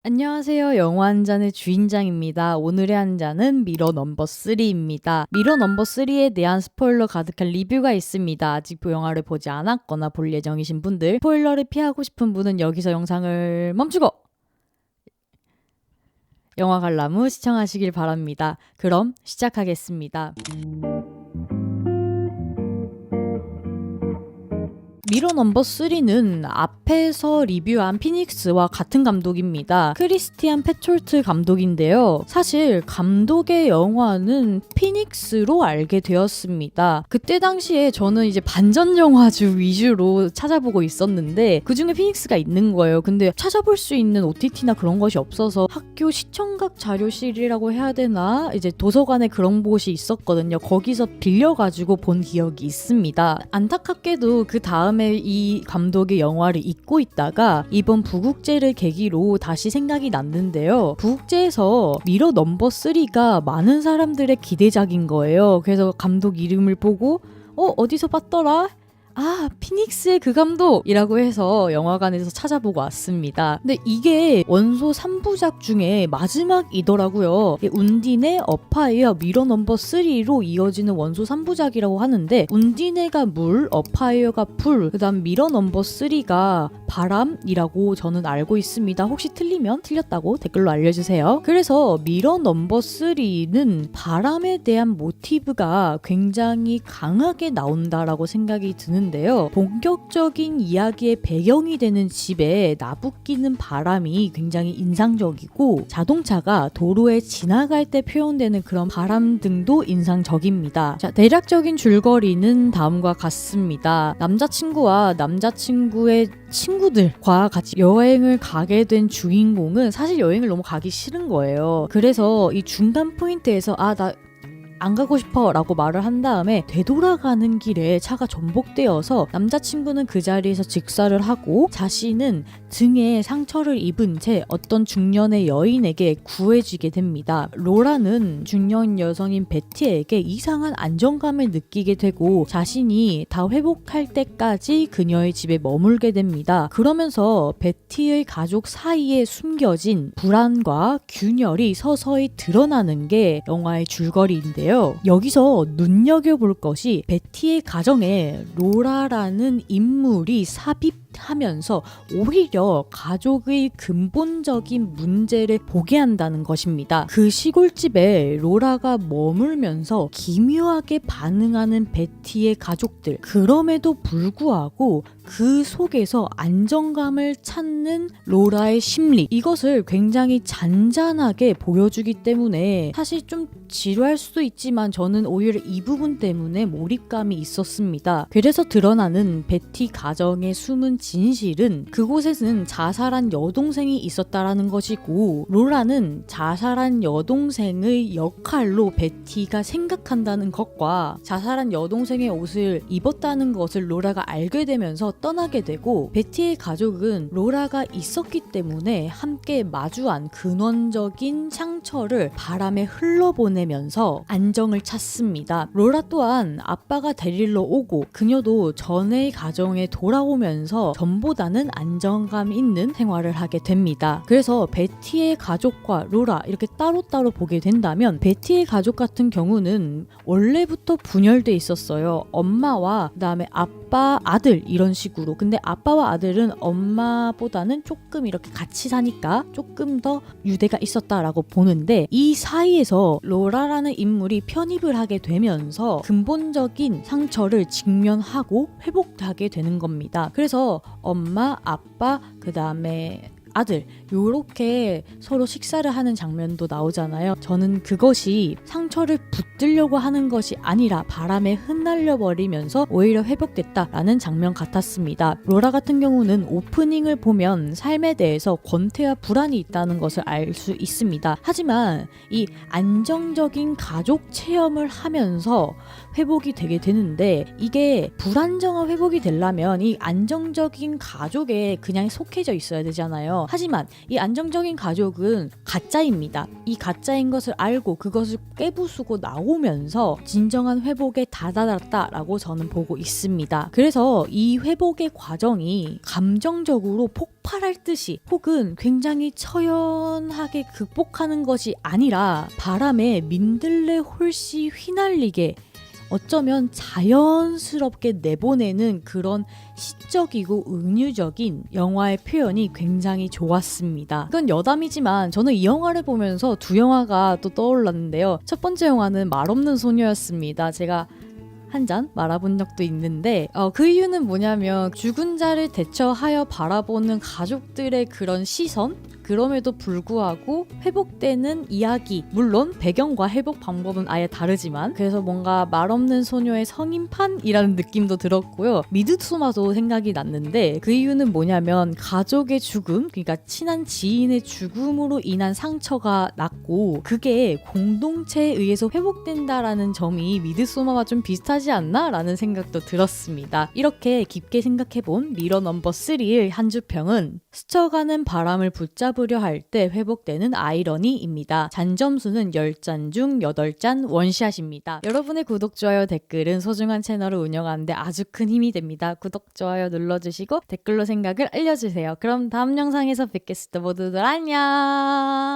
안녕하세요. 영화 한 잔의 주인장입니다. 오늘의 한 잔은 미러 넘버 3입니다. 미러 넘버 3에 대한 스포일러 가득한 리뷰가 있습니다. 아직 영화를 보지 않았거나 볼 예정이신 분들, 스포일러를 피하고 싶은 분은 여기서 영상을 멈추고 영화 관람 후 시청하시길 바랍니다. 그럼 시작하겠습니다. 미러 넘버 3는 앞에서 리뷰한 피닉스와 같은 감독입니다. 크리스티안 페촐트 감독인데요. 사실 감독의 영화는 피닉스로 알게 되었습니다. 그때 당시에 저는 이제 반전 영화주 위주로 찾아보고 있었는데 그중에 피닉스가 있는 거예요. 근데 찾아볼 수 있는 OTT나 그런 것이 없어서 학교 시청각 자료실이라고 해야 되나? 이제 도서관에 그런 곳이 있었거든요. 거기서 빌려가지고 본 기억이 있습니다. 안타깝게도 그 다음에 이 감독의 영화를 잊고 있다가 이번 부국제를 계기로 다시 생각이 났는데요. 부국제에서 미러 넘버 3가 많은 사람들의 기대작인 거예요. 그래서 감독 이름을 보고 어디서 봤더라? 아, 피닉스의 그 감독이라고 해서 영화관에서 찾아보고 왔습니다. 근데 이게 원소 3부작 중에 마지막이더라고요. 운디네, 어파이어, 미러 넘버 3로 이어지는 원소 3부작이라고 하는데 운디네가 물, 어파이어가 불, 그 다음 미러 넘버 3가 바람이라고 저는 알고 있습니다. 혹시 틀리면 틀렸다고 댓글로 알려주세요. 그래서 미러 넘버 3는 바람에 대한 모티브가 굉장히 강하게 나온다라고 생각이 드는 데요. 본격적인 이야기의 배경이 되는 집에 나부끼는 바람이 굉장히 인상적이고 자동차가 도로에 지나갈 때 표현되는 그런 바람 등도 인상적입니다. 자, 대략적인 줄거리는 다음과 같습니다. 남자친구와 남자친구의 친구들과 같이 여행을 가게 된 주인공은 사실 여행을 너무 가기 싫은 거예요. 그래서 이 중간 포인트에서 나 안 가고 싶어 라고 말을 한 다음에 되돌아가는 길에 차가 전복되어서 남자친구는 그 자리에서 직사를 하고 자신은 등에 상처를 입은 채 어떤 중년의 여인에게 구해지게 됩니다. 로라는 중년 여성인 베티에게 이상한 안정감을 느끼게 되고 자신이 다 회복할 때까지 그녀의 집에 머물게 됩니다. 그러면서 베티의 가족 사이에 숨겨진 불안과 균열이 서서히 드러나는 게 영화의 줄거리인데요. 여기서 눈여겨볼 것이 베티의 가정에 로라라는 인물이 삽입하면서 오히려 가족의 근본적인 문제를 보게 한다는 것입니다. 그 시골집에 로라가 머물면서 기묘하게 반응하는 베티의 가족들, 그럼에도 불구하고 그 속에서 안정감을 찾는 로라의 심리, 이것을 굉장히 잔잔하게 보여주기 때문에 사실 좀 지루할 수도 있지만 저는 오히려 이 부분 때문에 몰입감이 있었습니다. 그래서 드러나는 베티 가정의 숨은 진실은 그곳에는 자살한 여동생이 있었다라는 것이고 로라는 자살한 여동생의 역할로 베티가 생각한다는 것과 자살한 여동생의 옷을 입었다는 것을 로라가 알게 되면서 떠나게 되고 베티의 가족은 로라가 있었기 때문에 함께 마주한 근원적인 상처를 바람에 흘러보내면서 안정을 찾습니다. 로라 또한 아빠가 데리러 오고 그녀도 전의 가정에 돌아오면서 전보다는 안정감 있는 생활을 하게 됩니다. 그래서 베티의 가족과 로라 이렇게 따로따로 보게 된다면 베티의 가족 같은 경우는 원래부터 분열돼 있었어요. 엄마와 그다음에 아빠, 아들 이런 식으로. 근데 아빠와 아들은 엄마보다는 조금 이렇게 같이 사니까 조금 더 유대가 있었다라고 보는데 이 사이에서 로라라는 인물이 편입을 하게 되면서 근본적인 상처를 직면하고 회복하게 되는 겁니다. 그래서 엄마, 아빠, 그 다음에 아들 요렇게 서로 식사를 하는 장면도 나오잖아요. 저는 그것이 상처를 붙들려고 하는 것이 아니라 바람에 흩날려 버리면서 오히려 회복됐다라는 장면 같았습니다. 로라 같은 경우는 오프닝을 보면 삶에 대해서 권태와 불안이 있다는 것을 알 수 있습니다. 하지만 이 안정적인 가족 체험을 하면서 회복이 되게 되는데 이게 불안정한 회복이 되려면 이 안정적인 가족에 그냥 속해져 있어야 되잖아요. 있거든요. 하지만 이 안정적인 가족은 가짜입니다. 이 가짜인 것을 알고 그것을 깨부수고 나오면서 진정한 회복에 다다랐다라고 저는 보고 있습니다. 그래서 이 회복의 과정이 감정적으로 폭발할 듯이 혹은 굉장히 처연하게 극복하는 것이 아니라 바람에 민들레 홀씨 휘날리게 어쩌면 자연스럽게 내보내는 그런 시적이고 은유적인 영화의 표현이 굉장히 좋았습니다. 이건 여담이지만 저는 이 영화를 보면서 두 영화가 또 떠올랐는데요. 첫 번째 영화는 말없는 소녀였습니다. 제가 한 잔 말아본 적도 있는데 그 이유는 뭐냐면 죽은 자를 대처하여 바라보는 가족들의 그런 시선? 그럼에도 불구하고 회복되는 이야기, 물론 배경과 회복 방법은 아예 다르지만 그래서 뭔가 말없는 소녀의 성인판이라는 느낌도 들었고요. 미드소마도 생각이 났는데 그 이유는 뭐냐면 가족의 죽음, 그러니까 친한 지인의 죽음으로 인한 상처가 났고 그게 공동체에 의해서 회복된다라는 점이 미드소마와 좀 비슷하지 않나? 라는 생각도 들었습니다. 이렇게 깊게 생각해본 미러 넘버 3의 한 주평은 스쳐가는 바람을 붙잡으려 할 때 회복되는 아이러니입니다. 잔점수는 10잔 중 8잔 원샷입니다. 여러분의 구독, 좋아요, 댓글은 소중한 채널을 운영하는데 아주 큰 힘이 됩니다. 구독, 좋아요 눌러주시고 댓글로 생각을 알려주세요. 그럼 다음 영상에서 뵙겠습니다. 모두들 안녕.